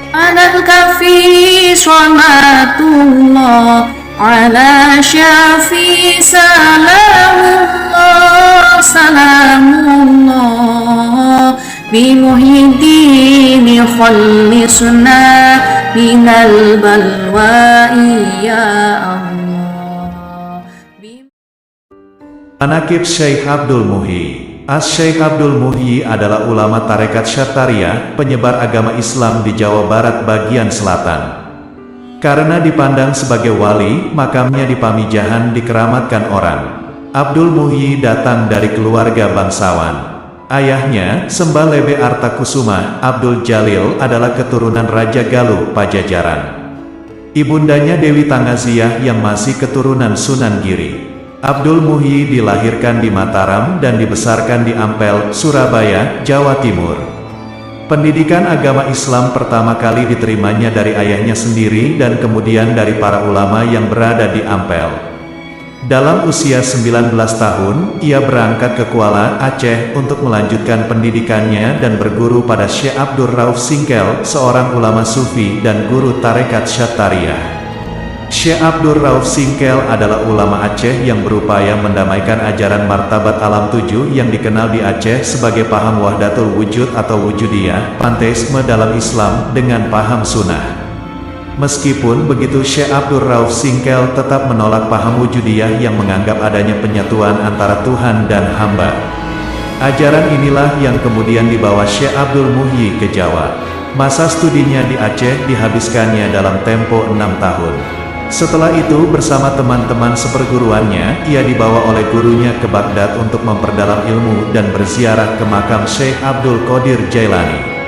Al-Kafi Salatullah ala syafi salamullah salamullah bimuhyiddin khallisna minal balwa ya Allah. Manaqib Syekh Abdul Muhyi. Syekh Abdul Muhyi adalah ulama tarekat Syattariyah, penyebar agama Islam di Jawa Barat bagian selatan. Karena dipandang sebagai wali, makamnya di Pamijahan dikeramatkan orang. Abdul Muhyi datang dari keluarga bangsawan. Ayahnya, Sembah Lebe Artakusuma, Abdul Jalil adalah keturunan Raja Galuh, Pajajaran. Ibundanya Dewi Tangaziah yang masih keturunan Sunan Giri. Abdul Muhyi dilahirkan di Mataram dan dibesarkan di Ampel, Surabaya, Jawa Timur. Pendidikan agama Islam pertama kali diterimanya dari ayahnya sendiri dan kemudian dari para ulama yang berada di Ampel. Dalam usia 19 tahun, ia berangkat ke Kuala, Aceh untuk melanjutkan pendidikannya dan berguru pada Syekh Abdul Rauf Singkel, seorang ulama sufi dan guru tarekat Syattariyah. Syekh Abdul Rauf Singkel adalah ulama Aceh yang berupaya mendamaikan ajaran martabat alam tujuh yang dikenal di Aceh sebagai paham wahdatul wujud atau wujudiyah, panteisme dalam Islam, dengan paham sunnah. Meskipun begitu, Syekh Abdul Rauf Singkel tetap menolak paham wujudiyah yang menganggap adanya penyatuan antara Tuhan dan hamba. Ajaran inilah yang kemudian dibawa Syekh Abdul Muhyi ke Jawa. Masa studinya di Aceh dihabiskannya dalam tempo 6 tahun. Setelah itu bersama teman-teman seperguruannya, ia dibawa oleh gurunya ke Baghdad untuk memperdalam ilmu dan berziarah ke makam Syekh Abdul Qadir Jailani.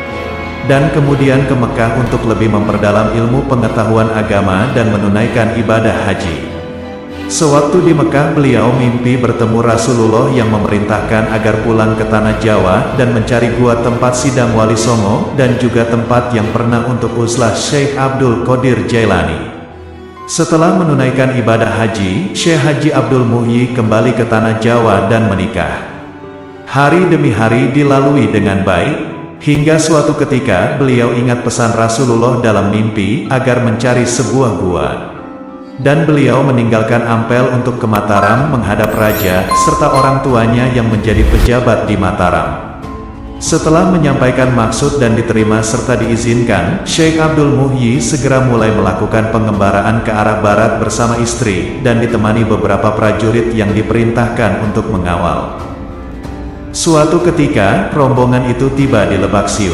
Dan kemudian ke Mekah untuk lebih memperdalam ilmu pengetahuan agama dan menunaikan ibadah haji. Sewaktu di Mekah beliau mimpi bertemu Rasulullah yang memerintahkan agar pulang ke tanah Jawa dan mencari gua tempat sidang Wali Songo dan juga tempat yang pernah untuk uzlah Syekh Abdul Qadir Jailani. Setelah menunaikan ibadah haji, Syekh Haji Abdul Muhyi kembali ke tanah Jawa dan menikah. Hari demi hari dilalui dengan baik, hingga suatu ketika beliau ingat pesan Rasulullah dalam mimpi agar mencari sebuah gua. Dan beliau meninggalkan Ampel untuk ke Mataram menghadap raja, serta orang tuanya yang menjadi pejabat di Mataram. Setelah menyampaikan maksud dan diterima serta diizinkan, Syekh Abdul Muhyi segera mulai melakukan pengembaraan ke arah barat bersama istri, dan ditemani beberapa prajurit yang diperintahkan untuk mengawal. Suatu ketika, rombongan itu tiba di Lebak Siu.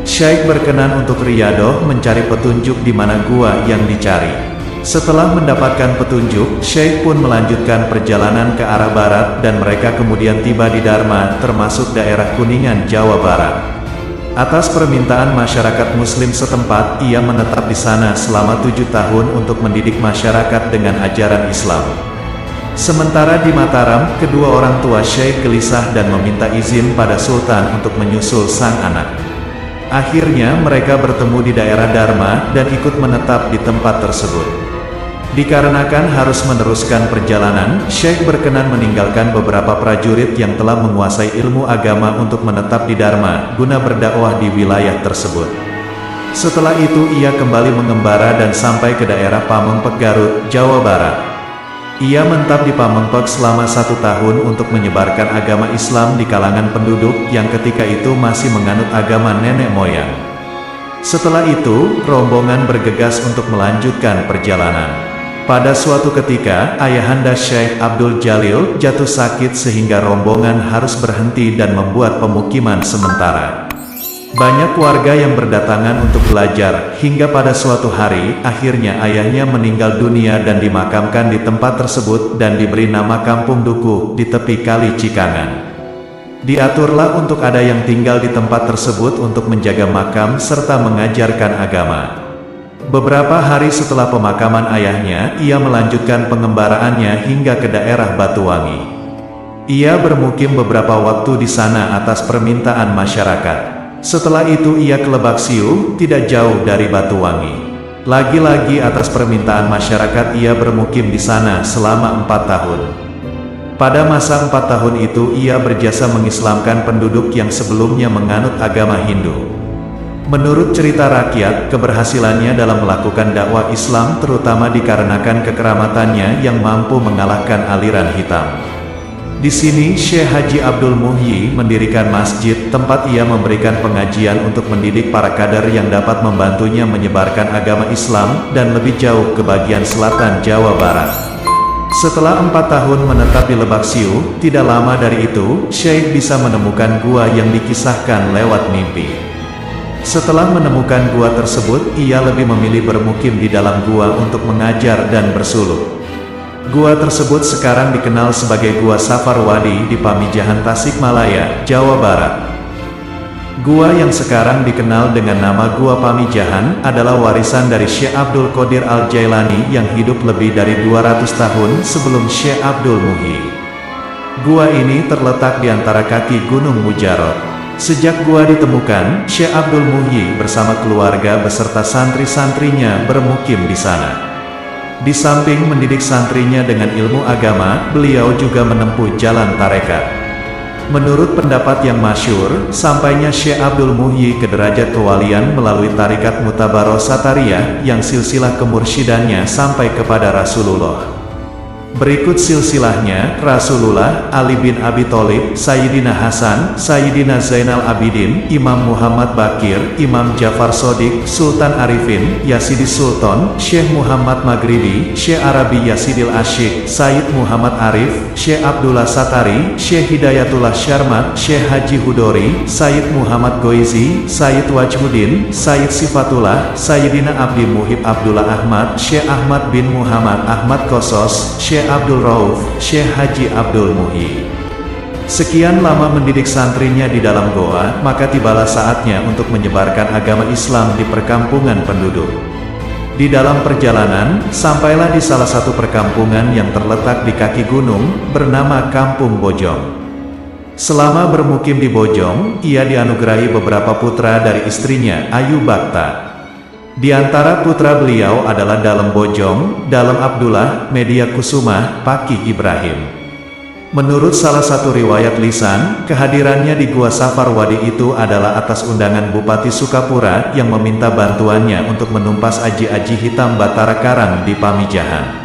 Syekh berkenan untuk riyadoh mencari petunjuk di mana gua yang dicari. Setelah mendapatkan petunjuk, Syekh pun melanjutkan perjalanan ke arah barat dan mereka kemudian tiba di Dharma, termasuk daerah Kuningan, Jawa Barat. Atas permintaan masyarakat muslim setempat, ia menetap di sana selama 7 tahun untuk mendidik masyarakat dengan ajaran Islam. Sementara di Mataram, kedua orang tua Syekh gelisah dan meminta izin pada Sultan untuk menyusul sang anak. Akhirnya mereka bertemu di daerah Dharma dan ikut menetap di tempat tersebut. Dikarenakan harus meneruskan perjalanan, Syekh berkenan meninggalkan beberapa prajurit yang telah menguasai ilmu agama untuk menetap di Dharma, guna berdakwah di wilayah tersebut. Setelah itu ia kembali mengembara dan sampai ke daerah Pamengpek, Garut, Jawa Barat. Ia menetap di Pamengpek selama 1 tahun untuk menyebarkan agama Islam di kalangan penduduk yang ketika itu masih menganut agama nenek moyang. Setelah itu, rombongan bergegas untuk melanjutkan perjalanan. Pada suatu ketika, ayahanda Syekh Abdul Jalil jatuh sakit sehingga rombongan harus berhenti dan membuat pemukiman sementara. Banyak warga yang berdatangan untuk belajar, hingga pada suatu hari, akhirnya ayahnya meninggal dunia dan dimakamkan di tempat tersebut dan diberi nama Kampung Dukuh di tepi Kali Cikangan. Diaturlah untuk ada yang tinggal di tempat tersebut untuk menjaga makam serta mengajarkan agama. Beberapa hari setelah pemakaman ayahnya, ia melanjutkan pengembaraannya hingga ke daerah Batuwangi. Ia bermukim beberapa waktu di sana atas permintaan masyarakat. Setelah itu ia ke Lebak Siu, tidak jauh dari Batuwangi. Lagi-lagi atas permintaan masyarakat ia bermukim di sana selama 4 tahun. Pada masa 4 tahun itu ia berjasa mengislamkan penduduk yang sebelumnya menganut agama Hindu. Menurut cerita rakyat, keberhasilannya dalam melakukan dakwah Islam terutama dikarenakan kekeramatannya yang mampu mengalahkan aliran hitam. Di sini Syekh Haji Abdul Muhyi mendirikan masjid tempat ia memberikan pengajian untuk mendidik para kader yang dapat membantunya menyebarkan agama Islam dan lebih jauh ke bagian selatan Jawa Barat. Setelah 4 tahun menetap di Lebak Siu, tidak lama dari itu, Syekh bisa menemukan gua yang dikisahkan lewat mimpi. Setelah menemukan gua tersebut, ia lebih memilih bermukim di dalam gua untuk mengajar dan bersuluk. Gua tersebut sekarang dikenal sebagai Gua Safar Wadi di Pamijahan Tasikmalaya, Jawa Barat. Gua yang sekarang dikenal dengan nama Gua Pamijahan adalah warisan dari Syekh Abdul Qadir Al-Jailani yang hidup lebih dari 200 tahun sebelum Syekh Abdul Muhyi. Gua ini terletak di antara kaki Gunung Mujarot. Sejak gua ditemukan, Syekh Abdul Muhyi bersama keluarga beserta santri-santrinya bermukim di sana. Di samping mendidik santrinya dengan ilmu agama, beliau juga menempuh jalan tarekat. Menurut pendapat yang masyhur, sampainya Syekh Abdul Muhyi ke derajat kewalian melalui tarikat Mutabaroh Satariyah yang silsilah kemursyidannya sampai kepada Rasulullah. Berikut silsilahnya: Rasulullah, Ali bin Abi Thalib, Sayyidina Hasan, Sayyidina Zainal Abidin, Imam Muhammad Bakir, Imam Jafar Shodiq, Sultan Arifin, Yasidis Sultan, Syekh Muhammad Maghribi, Syekh Arabi Yasidil Asyik, Sayyid Muhammad Arif, Syekh Abdullah Satari, Syekh Hidayatullah Syarmat, Syekh Haji Hudori, Sayyid Muhammad Goizi, Sayyid Wajhuddin, Sayyid Sifatullah, Sayyidina Abdi Muhib Abdullah Ahmad, Syekh Ahmad bin Muhammad Ahmad Kosos, Syekh Abdul Rauf, Syekh Haji Abdul Muhyi. Sekian lama mendidik santrinya di dalam goa, maka tibalah saatnya untuk menyebarkan agama Islam di perkampungan penduduk. Di dalam perjalanan, sampailah di salah satu perkampungan yang terletak di kaki gunung, bernama Kampung Bojong. Selama bermukim di Bojong, ia dianugerahi beberapa putra dari istrinya, Ayu Bakta. Di antara putra beliau adalah Dalem Bojong, Dalem Abdullah, Media Kusuma, Pakih Ibrahim. Menurut salah satu riwayat lisan, kehadirannya di Gua Safar Wadi itu adalah atas undangan Bupati Sukapura yang meminta bantuannya untuk menumpas aji-aji hitam Batara Karang di Pamijahan.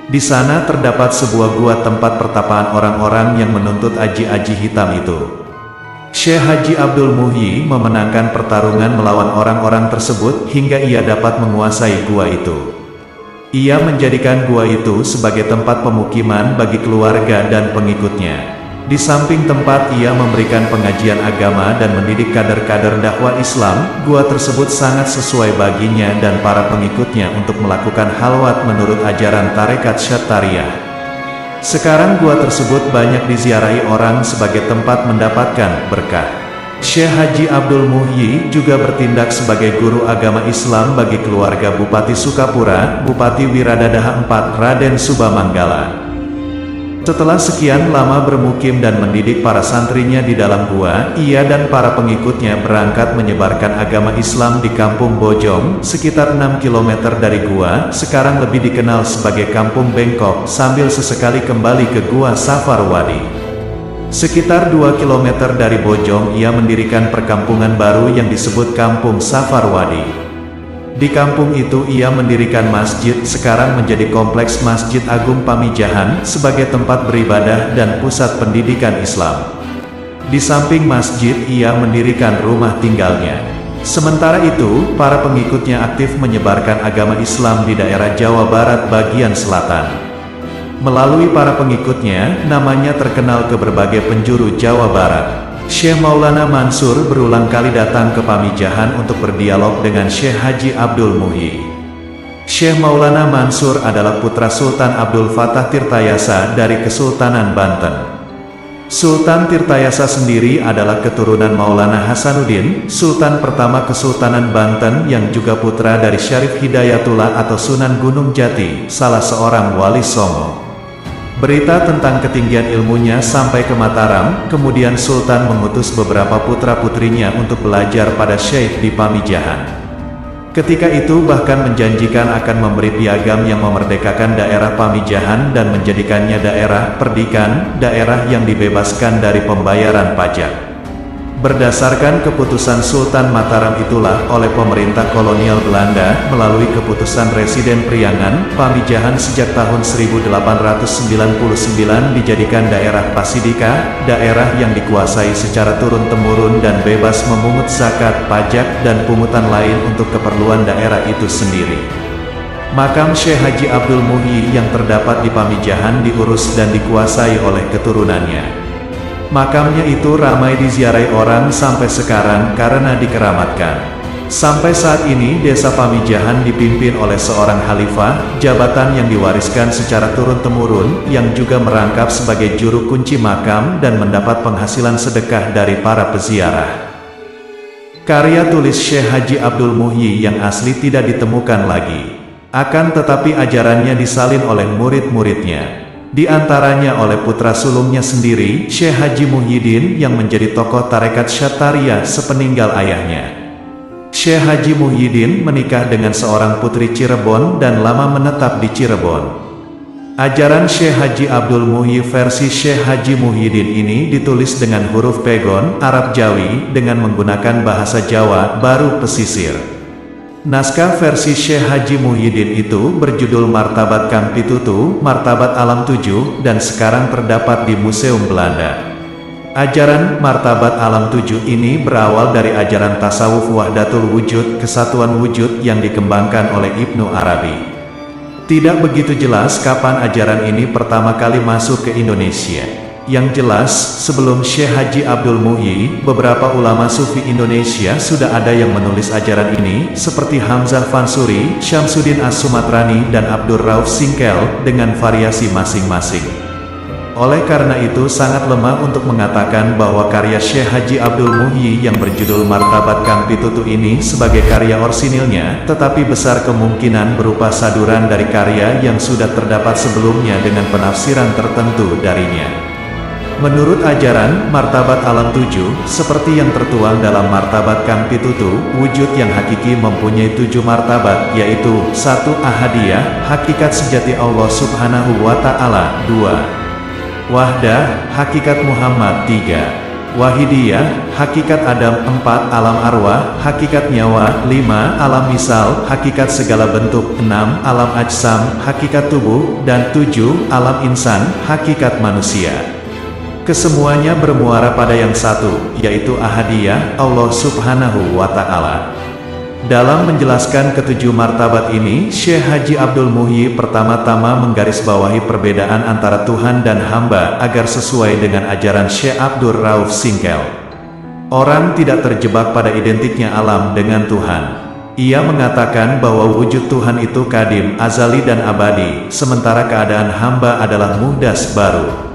Di sana terdapat sebuah gua tempat pertapaan orang-orang yang menuntut aji-aji hitam itu. Syekh Haji Abdul Muhyi memenangkan pertarungan melawan orang-orang tersebut hingga ia dapat menguasai gua itu. Ia menjadikan gua itu sebagai tempat pemukiman bagi keluarga dan pengikutnya. Di samping tempat ia memberikan pengajian agama dan mendidik kader-kader dakwah Islam, gua tersebut sangat sesuai baginya dan para pengikutnya untuk melakukan halwat menurut ajaran tarekat Syattariyah. Sekarang gua tersebut banyak diziarahi orang sebagai tempat mendapatkan berkah. Syekh Haji Abdul Muhyi juga bertindak sebagai guru agama Islam bagi keluarga Bupati Sukapura, Bupati Wiradadaha IV, Raden Subamanggala. Setelah sekian lama bermukim dan mendidik para santrinya di dalam gua, ia dan para pengikutnya berangkat menyebarkan agama Islam di Kampung Bojong, sekitar 6 km dari gua, sekarang lebih dikenal sebagai Kampung Bengkok, sambil sesekali kembali ke Gua Safar Wadi. Sekitar 2 km dari Bojong ia mendirikan perkampungan baru yang disebut Kampung Safar Wadi. Di kampung itu ia mendirikan masjid, sekarang menjadi kompleks Masjid Agung Pamijahan, sebagai tempat beribadah dan pusat pendidikan Islam. Di samping masjid ia mendirikan rumah tinggalnya. Sementara itu, para pengikutnya aktif menyebarkan agama Islam di daerah Jawa Barat bagian selatan. Melalui para pengikutnya, namanya terkenal ke berbagai penjuru Jawa Barat. Syekh Maulana Mansur berulang kali datang ke Pamijahan untuk berdialog dengan Syekh Haji Abdul Muhyi. Syekh Maulana Mansur adalah putra Sultan Abdul Fattah Tirtayasa dari Kesultanan Banten. Sultan Tirtayasa sendiri adalah keturunan Maulana Hasanuddin, Sultan pertama Kesultanan Banten yang juga putra dari Syarif Hidayatullah atau Sunan Gunung Jati, salah seorang wali Songo. Berita tentang ketinggian ilmunya sampai ke Mataram, kemudian Sultan mengutus beberapa putra-putrinya untuk belajar pada Syekh di Pamijahan. Ketika itu bahkan menjanjikan akan memberi piagam yang memerdekakan daerah Pamijahan dan menjadikannya daerah perdikan, daerah yang dibebaskan dari pembayaran pajak. Berdasarkan keputusan Sultan Mataram itulah oleh pemerintah kolonial Belanda melalui keputusan Residen Priangan, Pamijahan sejak tahun 1899 dijadikan daerah Pasidika, daerah yang dikuasai secara turun-temurun dan bebas memungut zakat, pajak, dan pungutan lain untuk keperluan daerah itu sendiri. Makam Syekh Haji Abdul Muhyi yang terdapat di Pamijahan diurus dan dikuasai oleh keturunannya. Makamnya itu ramai diziarahi orang sampai sekarang karena dikeramatkan. Sampai saat ini desa Pamijahan dipimpin oleh seorang khalifah, jabatan yang diwariskan secara turun-temurun, yang juga merangkap sebagai juru kunci makam dan mendapat penghasilan sedekah dari para peziarah. Karya tulis Syekh Haji Abdul Muhyi yang asli tidak ditemukan lagi. Akan tetapi ajarannya disalin oleh murid-muridnya. Di antaranya oleh putra sulungnya sendiri, Syekh Haji Muhyiddin yang menjadi tokoh tarekat Syattariyah sepeninggal ayahnya. Syekh Haji Muhyiddin menikah dengan seorang putri Cirebon dan lama menetap di Cirebon. Ajaran Syekh Haji Abdul Muhyi versi Syekh Haji Muhyiddin ini ditulis dengan huruf pegon, Arab Jawi, dengan menggunakan bahasa Jawa, baru pesisir. Naskah versi Syekh Haji Muhyiddin itu berjudul Martabat Kang Pitutu, Martabat Alam 7, dan sekarang terdapat di Museum Belanda. Ajaran Martabat Alam 7 ini berawal dari ajaran tasawuf Wahdatul Wujud, kesatuan wujud yang dikembangkan oleh Ibnu Arabi. Tidak begitu jelas kapan ajaran ini pertama kali masuk ke Indonesia. Yang jelas, sebelum Syekh Haji Abdul Muhyi, beberapa ulama sufi Indonesia sudah ada yang menulis ajaran ini, seperti Hamzah Fansuri, Syamsuddin As-Sumatrani, dan Abdur Rauf Singkel, dengan variasi masing-masing. Oleh karena itu sangat lemah untuk mengatakan bahwa karya Syekh Haji Abdul Muhyi yang berjudul Martabat Kang Pitutu ini sebagai karya orsinilnya, tetapi besar kemungkinan berupa saduran dari karya yang sudah terdapat sebelumnya dengan penafsiran tertentu darinya. Menurut ajaran Martabat Alam 7, seperti yang tertuang dalam Martabat Kang Pitutu, wujud yang hakiki mempunyai 7 martabat, yaitu 1. Ahadiyah, hakikat sejati Allah Subhanahu wa Ta'ala. 2. Wahdah, hakikat Muhammad. 3. Wahidiyah, hakikat Adam. 4. Alam arwah, hakikat nyawa. 5. Alam misal, hakikat segala bentuk. 6. Alam ajsam, hakikat tubuh. Dan 7. Alam insan, hakikat manusia. Kesemuanya bermuara pada yang satu, yaitu Ahadiyah, Allah Subhanahu wa Ta'ala. Dalam menjelaskan ketujuh martabat ini, Syekh Haji Abdul Muhyi pertama-tama menggarisbawahi perbedaan antara Tuhan dan hamba agar sesuai dengan ajaran Syekh Abdur Rauf Singkel. Orang tidak terjebak pada identiknya alam dengan Tuhan. Ia mengatakan bahwa wujud Tuhan itu kadim, azali dan abadi, sementara keadaan hamba adalah muhdas baru.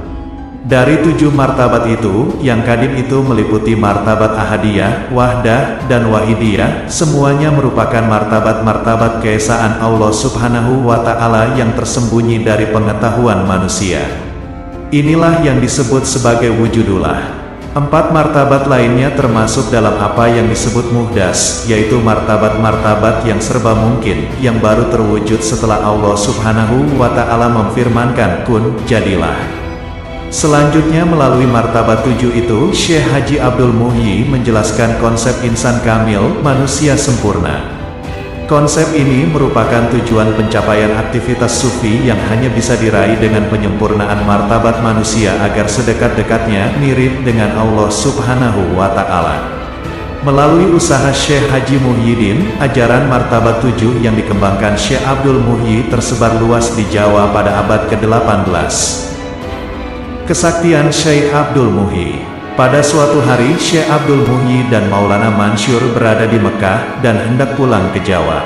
Dari 7 martabat itu, yang kadim itu meliputi martabat Ahadiyah, Wahdah, dan Wahidiyah, semuanya merupakan martabat-martabat keesaan Allah Subhanahu wa Ta'ala yang tersembunyi dari pengetahuan manusia. Inilah yang disebut sebagai wujudullah. 4 martabat lainnya termasuk dalam apa yang disebut muhdas, yaitu martabat-martabat yang serba mungkin, yang baru terwujud setelah Allah Subhanahu wa Ta'ala memfirmankan kun, jadilah. Selanjutnya melalui martabat 7 itu, Syekh Haji Abdul Muhyi menjelaskan konsep insan kamil, manusia sempurna. Konsep ini merupakan tujuan pencapaian aktivitas sufi yang hanya bisa diraih dengan penyempurnaan martabat manusia agar sedekat-dekatnya mirip dengan Allah Subhanahu wa Ta'ala. Melalui usaha Syekh Haji Muhyiddin, ajaran martabat 7 yang dikembangkan Syekh Abdul Muhyi tersebar luas di Jawa pada abad ke-18. Kesaktian Syekh Abdul Muhyi. Pada suatu hari Syekh Abdul Muhyi dan Maulana Mansur berada di Mekah dan hendak pulang ke Jawa.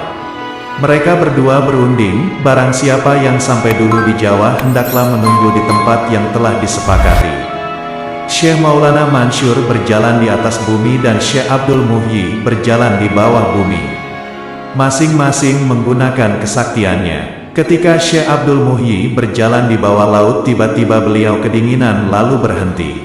Mereka berdua berunding, barang siapa yang sampai dulu di Jawa hendaklah menunggu di tempat yang telah disepakati. Syekh Maulana Mansur berjalan di atas bumi dan Syekh Abdul Muhyi berjalan di bawah bumi. Masing-masing menggunakan kesaktiannya. Ketika Syekh Abdul Muhyi berjalan di bawah laut, tiba-tiba beliau kedinginan lalu berhenti.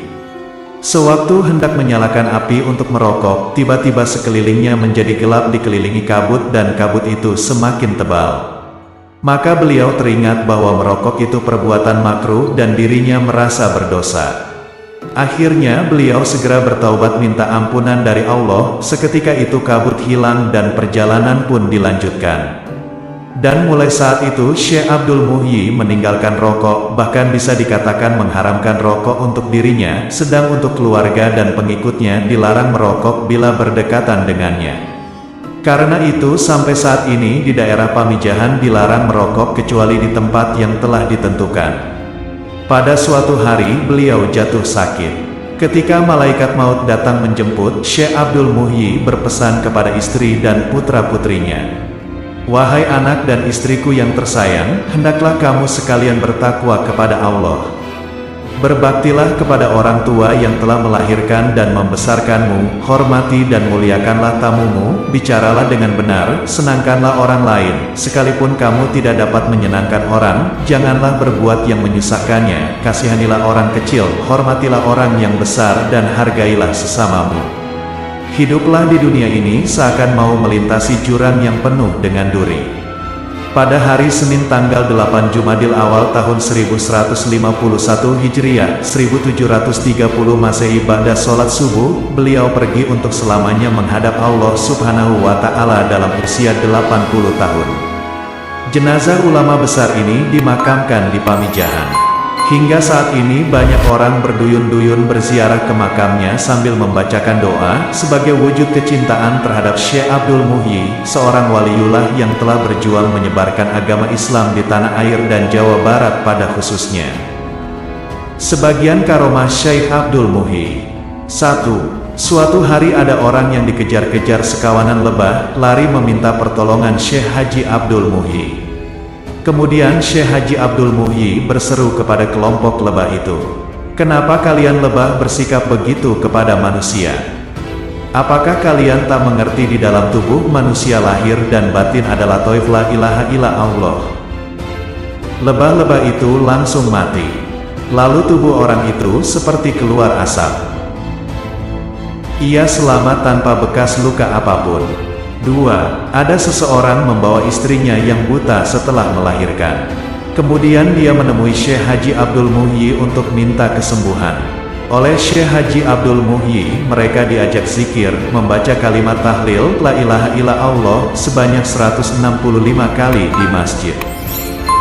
Sewaktu hendak menyalakan api untuk merokok, tiba-tiba sekelilingnya menjadi gelap dikelilingi kabut dan kabut itu semakin tebal. Maka beliau teringat bahwa merokok itu perbuatan makruh dan dirinya merasa berdosa. Akhirnya beliau segera bertaubat minta ampunan dari Allah, seketika itu kabut hilang dan perjalanan pun dilanjutkan. Dan mulai saat itu Syekh Abdul Muhyi meninggalkan rokok, bahkan bisa dikatakan mengharamkan rokok untuk dirinya, sedang untuk keluarga dan pengikutnya dilarang merokok bila berdekatan dengannya. Karena itu sampai saat ini di daerah Pamijahan dilarang merokok kecuali di tempat yang telah ditentukan. Pada suatu hari beliau jatuh sakit. Ketika malaikat maut datang menjemput, Syekh Abdul Muhyi berpesan kepada istri dan putra-putrinya, "Wahai anak dan istriku yang tersayang, hendaklah kamu sekalian bertakwa kepada Allah. Berbaktilah kepada orang tua yang telah melahirkan dan membesarkanmu, hormati dan muliakanlah tamumu, bicaralah dengan benar, senangkanlah orang lain, sekalipun kamu tidak dapat menyenangkan orang, janganlah berbuat yang menyusahkannya, kasihanilah orang kecil, hormatilah orang yang besar dan hargailah sesamamu. Hiduplah di dunia ini seakan mau melintasi jurang yang penuh dengan duri." Pada hari Senin tanggal 8 Jumadil Awal tahun 1151 Hijriah, 1730 Masehi ba'da sholat subuh, beliau pergi untuk selamanya menghadap Allah Subhanahu wa Ta'ala dalam usia 80 tahun. Jenazah ulama besar ini dimakamkan di Pamijahan. Hingga saat ini banyak orang berduyun-duyun berziarah ke makamnya sambil membacakan doa, sebagai wujud kecintaan terhadap Syekh Abdul Muhyi, seorang waliullah yang telah berjuang menyebarkan agama Islam di tanah air dan Jawa Barat pada khususnya. Sebagian karomah Syekh Abdul Muhyi. 1. Suatu hari ada orang yang dikejar-kejar sekawanan lebah, lari meminta pertolongan Syekh Haji Abdul Muhyi. Kemudian Syekh Haji Abdul Muhyi berseru kepada kelompok lebah itu, "Kenapa kalian lebah bersikap begitu kepada manusia? Apakah kalian tak mengerti di dalam tubuh manusia lahir dan batin adalah Thauf la ilaha illa Allah?" Lebah-lebah itu langsung mati. Lalu tubuh orang itu seperti keluar asap. Ia selamat tanpa bekas luka apapun. 2. Ada seseorang membawa istrinya yang buta setelah melahirkan. Kemudian dia menemui Syekh Haji Abdul Muhyi untuk minta kesembuhan. Oleh Syekh Haji Abdul Muhyi, mereka diajak zikir, membaca kalimat tahlil la ilaha illa Allah sebanyak 165 kali di masjid.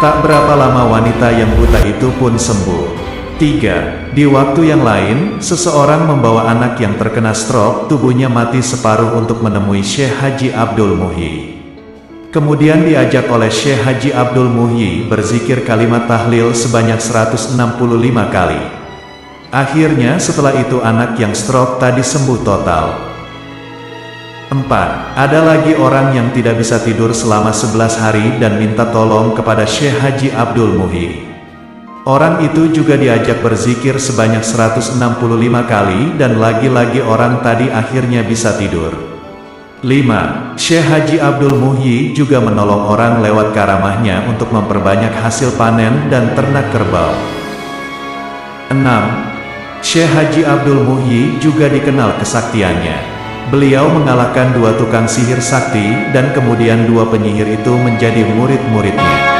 Tak berapa lama wanita yang buta itu pun sembuh. 3. Di waktu yang lain, seseorang membawa anak yang terkena stroke, tubuhnya mati separuh untuk menemui Syekh Haji Abdul Muhyi. Kemudian diajak oleh Syekh Haji Abdul Muhyi berzikir kalimat tahlil sebanyak 165 kali. Akhirnya setelah itu anak yang stroke tadi sembuh total. 4. Ada lagi orang yang tidak bisa tidur selama 11 hari dan minta tolong kepada Syekh Haji Abdul Muhyi. Orang itu juga diajak berzikir sebanyak 165 kali dan lagi-lagi orang tadi akhirnya bisa tidur. 5. Syekh Haji Abdul Muhyi juga menolong orang lewat karamahnya untuk memperbanyak hasil panen dan ternak kerbau. 6. Syekh Haji Abdul Muhyi juga dikenal kesaktiannya. Beliau mengalahkan 2 tukang sihir sakti dan kemudian 2 penyihir itu menjadi murid-muridnya.